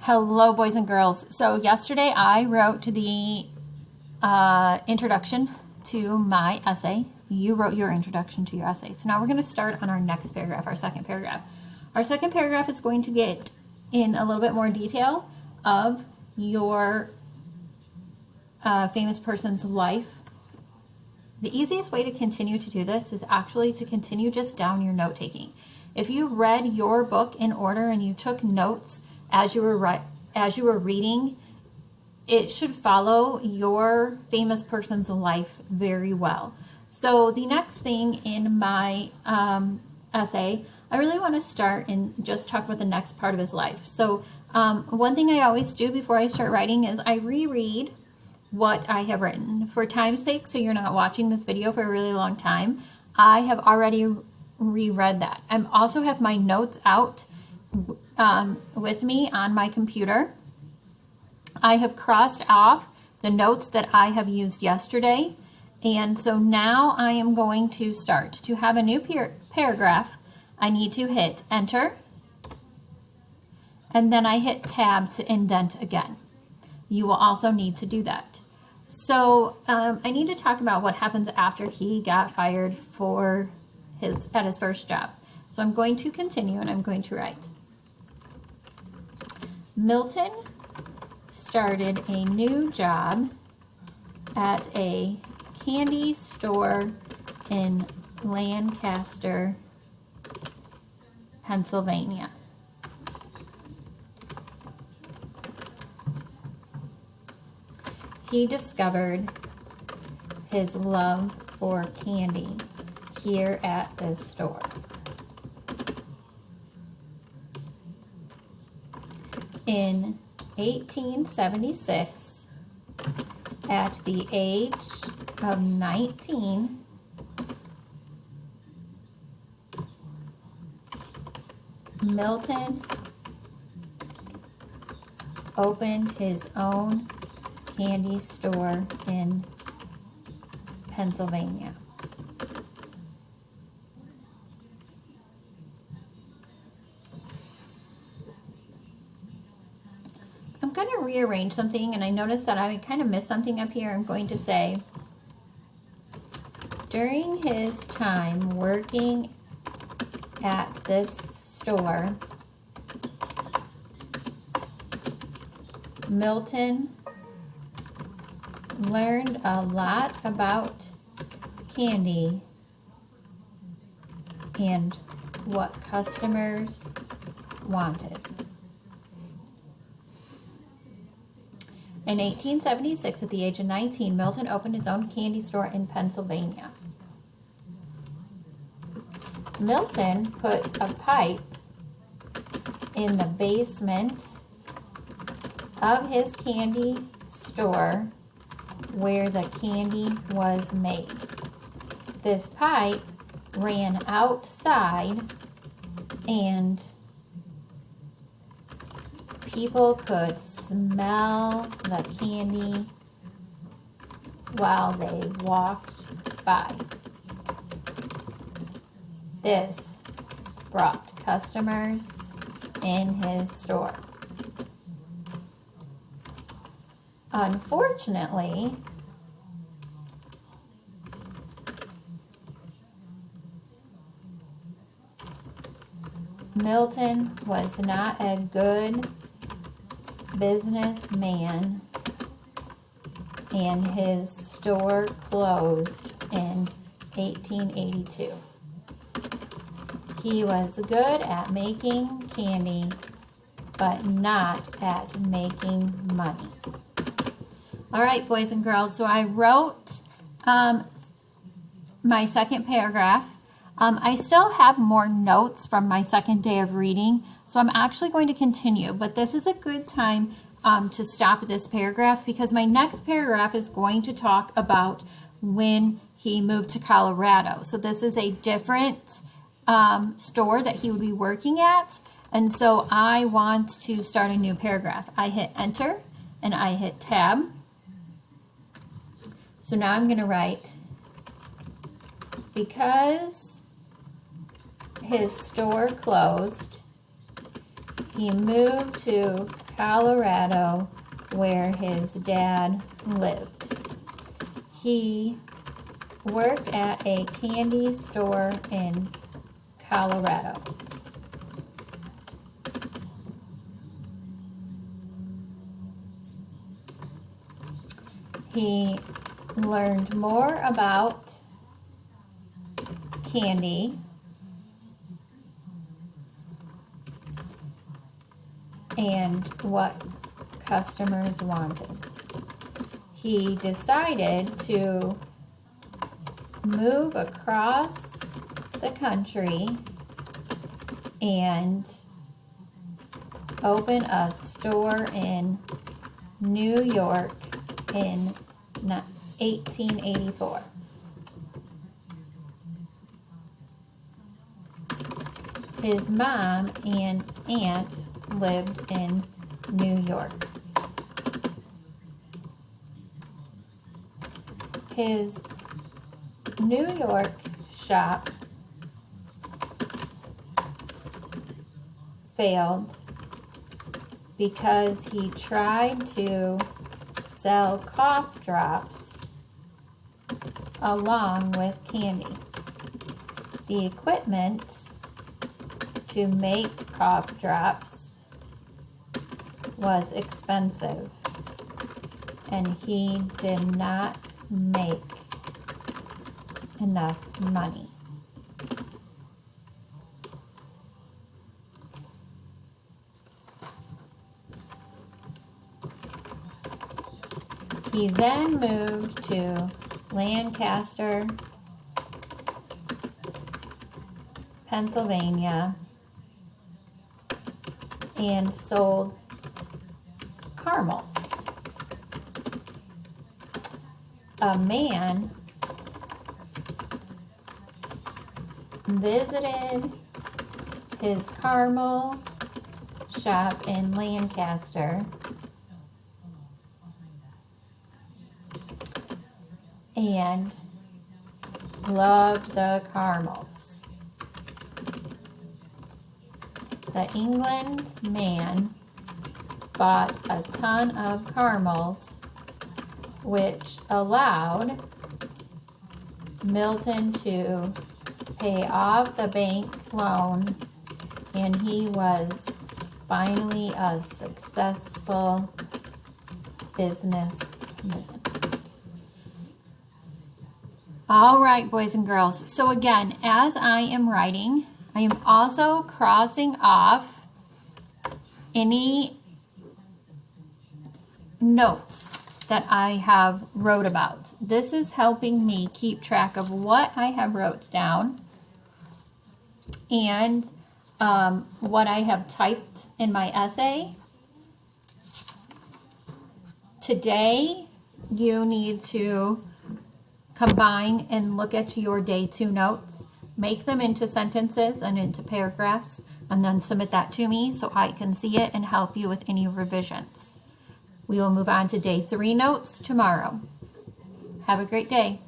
Hello, boys and girls. So yesterday I wrote the introduction to my essay. You wrote your introduction to your essay. So now we're going to start on our next paragraph, our second paragraph. Our second paragraph is going to get in a little bit more detail of your famous person's life. The easiest way to continue to do this is actually to continue just down your note taking. If you read your book in order and you took notes as you were reading, it should follow your famous person's life very well. So the next thing in my essay, I really want to start and just talk about the next part of his life. So one thing I always do before I start writing is I reread what I have written. For time's sake, so you're not watching this video for a really long time, I have already reread that. I also have my notes out with me on my computer. I have crossed off the notes that I have used yesterday, and so now I am going to start. To have a new paragraph, I need to hit enter, and then I hit tab to indent again. You will also need to do that. So I need to talk about what happens after he got fired at his first job. So I'm going to continue and I'm going to write. Milton started a new job at a candy store in Lancaster, Pennsylvania. He discovered his love for candy here at this store. In 1876, at the age of 19, Milton opened his own candy store in Pennsylvania. I'm going to rearrange something, and I noticed that I kind of missed something up here. I'm going to say, during his time working at this store, Milton learned a lot about candy and what customers wanted. In 1876, at the age of 19, Milton opened his own candy store in Pennsylvania. Milton put a pipe in the basement of his candy store where the candy was made. This pipe ran outside and people could smell the candy while they walked by. This brought customers in his store. Unfortunately, Milton was not a good businessman, and his store closed in 1882. He was good at making candy, but not at making money. All right, boys and girls, so I wrote my second paragraph. I still have more notes from my second day of reading, so I'm actually going to continue, but this is a good time to stop this paragraph because my next paragraph is going to talk about when he moved to Colorado. So this is a different store that he would be working at, and so I want to start a new paragraph. I hit enter and I hit tab. So now I'm going to write, because his store closed, He moved to Colorado where his dad lived. He worked at a candy store in Colorado. He learned more about candy and what customers wanted. He decided to move across the country and open a store in New York in 1884. His mom and aunt lived in New York. His New York shop failed because he tried to sell cough drops along with candy. The equipment to make cough drops was expensive, and he did not make enough money. He then moved to Lancaster, Pennsylvania, and sold caramels. A man visited his caramel shop in Lancaster and loved the caramels. The England man bought a ton of caramels, which allowed Milton to pay off the bank loan, and he was finally a successful businessman. All right, boys and girls. So again, as I am writing, I am also crossing off any notes that I have wrote about. This is helping me keep track of what I have wrote down and what I have typed in my essay. Today, you need to combine and look at your day 2 notes, make them into sentences and into paragraphs, and then submit that to me so I can see it and help you with any revisions. We will move on to day 3 notes tomorrow. Have a great day.